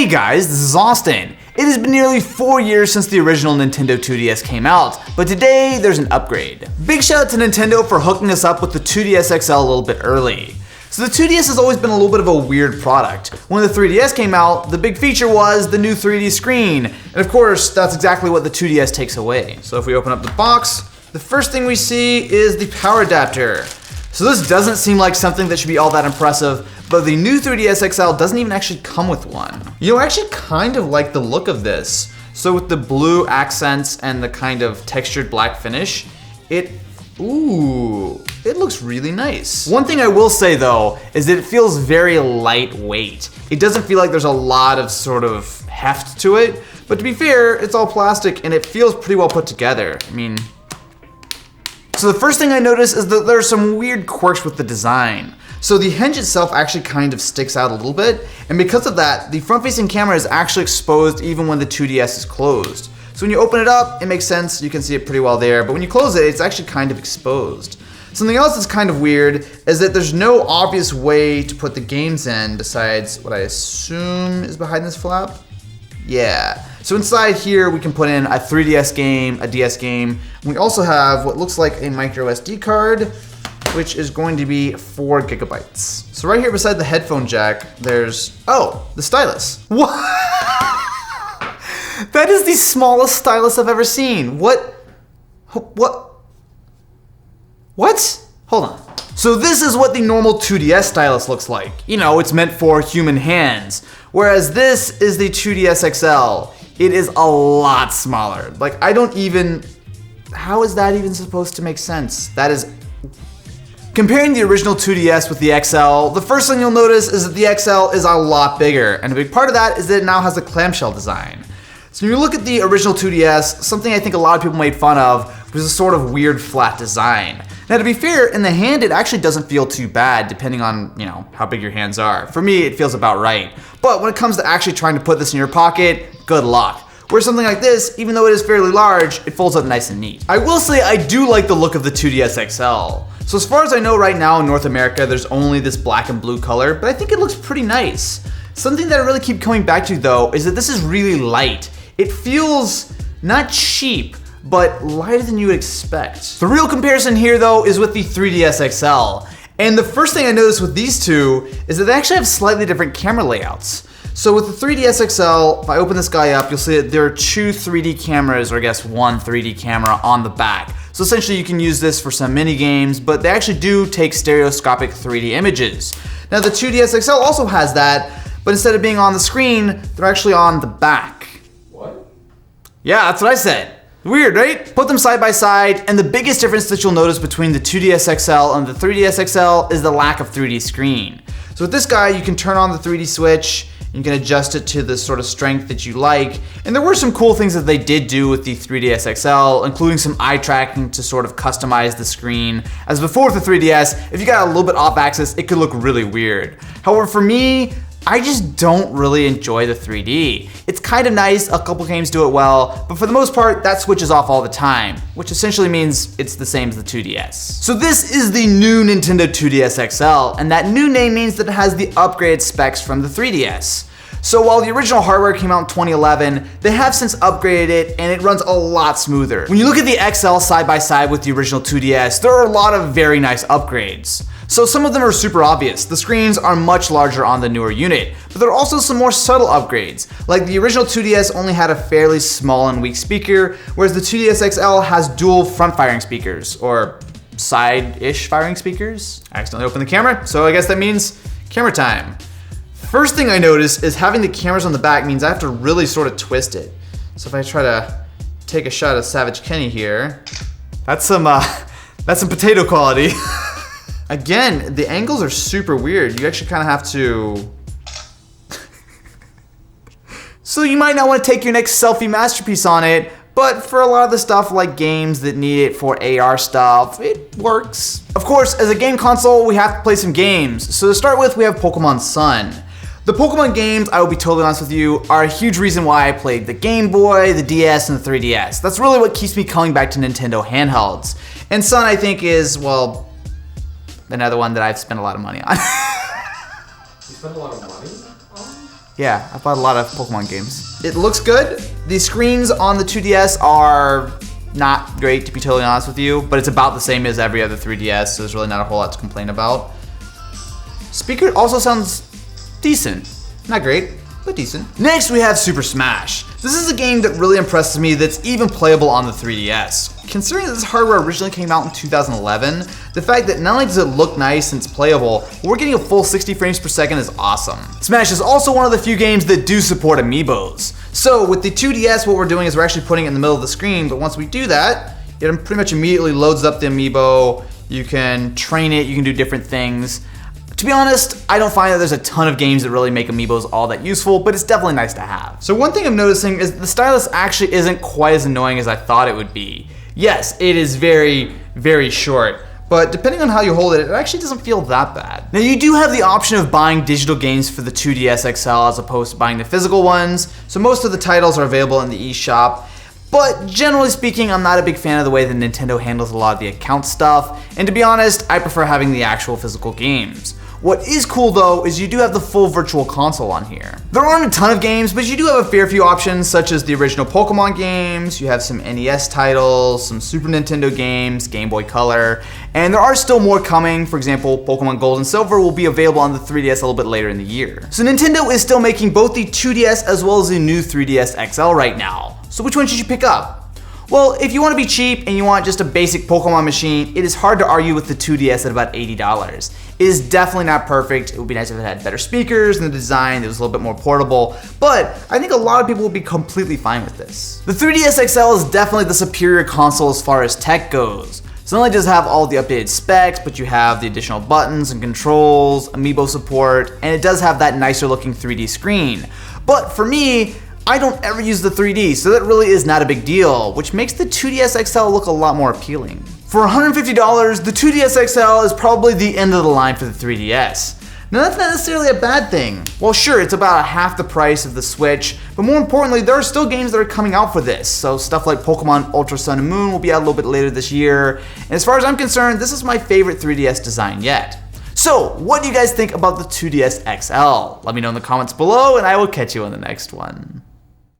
Hey guys, this is Austin. It has been nearly 4 years since the original Nintendo 2DS came out, but today there's an upgrade. Big shout out to Nintendo for hooking us up with the 2DS XL a little bit early. So the 2DS has always been a little bit of a weird product. When the 3DS came out, the big feature was the new 3D screen. And of course, that's exactly what the 2DS takes away. So if we open up the box, the first thing we see is the power adapter. So this doesn't seem like something that should be all that impressive, but the new 3DS XL doesn't even actually come with one. You know, I actually kind of like the look of this. So with the blue accents and the kind of textured black finish, it looks really nice. One thing I will say though, is that it feels very lightweight. It doesn't feel like there's a lot of sort of heft to it, but to be fair, it's all plastic and it feels pretty well put together. I mean, so the first thing I noticed is that there's some weird quirks with the design. So the hinge itself actually kind of sticks out a little bit, and because of that, the front-facing camera is actually exposed even when the 2DS is closed. So when you open it up, it makes sense, you can see it pretty well there, but when you close it, it's actually kind of exposed. Something else that's kind of weird is that there's no obvious way to put the games in besides what I assume is behind this flap. Yeah. So inside here, we can put in a 3DS game, a DS game. We also have what looks like a micro SD card, which is going to be 4 gigabytes. So right here beside the headphone jack, there's, oh, the stylus. What? That is the smallest stylus I've ever seen. What? Hold on. So this is what the normal 2DS stylus looks like. You know, it's meant for human hands. Whereas this is the 2DS XL. It is a lot smaller. Like, I don't even, how is that even supposed to make sense? That is, comparing the original 2DS with the XL, the first thing you'll notice is that the XL is a lot bigger. And a big part of that is that it now has a clamshell design. So when you look at the original 2DS, something I think a lot of people made fun of was a sort of weird flat design. Now to be fair, in the hand it actually doesn't feel too bad depending on, you know, how big your hands are. For me, it feels about right. But when it comes to actually trying to put this in your pocket, good luck. Whereas something like this, even though it is fairly large, it folds up nice and neat. I will say I do like the look of the 2DS XL. So as far as I know right now in North America, there's only this black and blue color, but I think it looks pretty nice. Something that I really keep coming back to though, is that this is really light. It feels not cheap, but lighter than you would expect. The real comparison here though is with the 3DS XL. And the first thing I noticed with these two is that they actually have slightly different camera layouts. So with the 3DS XL, if I open this guy up, you'll see that there are 2 3D cameras, or I guess 1 3D camera on the back. So essentially you can use this for some mini games, but they actually do take stereoscopic 3D images. Now the 2DS XL also has that, but instead of being on the screen, they're actually on the back. What? Yeah, that's what I said. Weird, right? Put them side by side, and the biggest difference that you'll notice between the 2DS XL and the 3DS XL is the lack of 3D screen. So with this guy, you can turn on the 3D switch, you can adjust it to the sort of strength that you like. And there were some cool things that they did do with the 3DS XL, including some eye tracking to sort of customize the screen. As before with the 3DS, if you got a little bit off axis, it could look really weird. However, for me, I just don't really enjoy the 3D. It's kind of nice, a couple games do it well, but for the most part, that switches off all the time, which essentially means it's the same as the 2DS. So this is the new Nintendo 2DS XL, and that new name means that it has the upgraded specs from the 3DS. So while the original hardware came out in 2011, they have since upgraded it and it runs a lot smoother. When you look at the XL side by side with the original 2DS, there are a lot of very nice upgrades. So some of them are super obvious. The screens are much larger on the newer unit, but there are also some more subtle upgrades. Like the original 2DS only had a fairly small and weak speaker, whereas the 2DS XL has dual front firing speakers, or side-ish firing speakers. I accidentally opened the camera, so I guess that means camera time. First thing I noticed is having the cameras on the back means I have to really sort of twist it. So if I try to take a shot of Savage Kenny here, that's some potato quality. Again, the angles are super weird. You actually kind of have to. So you might not want to take your next selfie masterpiece on it, but for a lot of the stuff like games that need it for AR stuff, it works. Of course, as a game console, we have to play some games. So to start with, we have Pokemon Sun. The Pokemon games, I will be totally honest with you, are a huge reason why I played the Game Boy, the DS, and the 3DS. That's really what keeps me coming back to Nintendo handhelds. And Sun, I think, is, well, another one that I've spent a lot of money on. You spent a lot of money on? Yeah, I bought a lot of Pokemon games. It looks good. The screens on the 2DS are not great, to be totally honest with you, but it's about the same as every other 3DS, so there's really not a whole lot to complain about. Speaker also sounds decent. Not great, but decent. Next, we have Super Smash. This is a game that really impresses me that's even playable on the 3DS. Considering that this hardware originally came out in 2011, the fact that not only does it look nice and it's playable, but we're getting a full 60 frames per second is awesome. Smash is also one of the few games that do support amiibos. So with the 2DS, what we're doing is we're actually putting it in the middle of the screen, but once we do that, it pretty much immediately loads up the amiibo. You can train it, you can do different things. To be honest, I don't find that there's a ton of games that really make amiibos all that useful, but it's definitely nice to have. So one thing I'm noticing is the stylus actually isn't quite as annoying as I thought it would be. Yes, it is very, very short, but depending on how you hold it, it actually doesn't feel that bad. Now you do have the option of buying digital games for the 2DS XL as opposed to buying the physical ones, so most of the titles are available in the eShop. But generally speaking, I'm not a big fan of the way that Nintendo handles a lot of the account stuff, and to be honest, I prefer having the actual physical games. What is cool though is you do have the full virtual console on here. There aren't a ton of games, but you do have a fair few options such as the original Pokemon games, you have some NES titles, some Super Nintendo games, Game Boy Color, and there are still more coming. For example, Pokemon Gold and Silver will be available on the 3DS a little bit later in the year. So Nintendo is still making both the 2DS as well as the new 3DS XL right now. So which one should you pick up? Well, if you want to be cheap and you want just a basic Pokemon machine, it is hard to argue with the 2DS at about $80. It is definitely not perfect. It would be nice if it had better speakers and the design that was a little bit more portable, but I think a lot of people would be completely fine with this. The 3DS XL is definitely the superior console as far as tech goes. So not only does it have all the updated specs, but you have the additional buttons and controls, amiibo support, and it does have that nicer looking 3D screen. But for me, I don't ever use the 3D, so that really is not a big deal, which makes the 2DS XL look a lot more appealing. For $150, the 2DS XL is probably the end of the line for the 3DS. Now that's not necessarily a bad thing. Well sure, it's about half the price of the Switch, but more importantly, there are still games that are coming out for this. So stuff like Pokemon Ultra Sun and Moon will be out a little bit later this year. And as far as I'm concerned, this is my favorite 3DS design yet. So, what do you guys think about the 2DS XL? Let me know in the comments below, and I will catch you on the next one.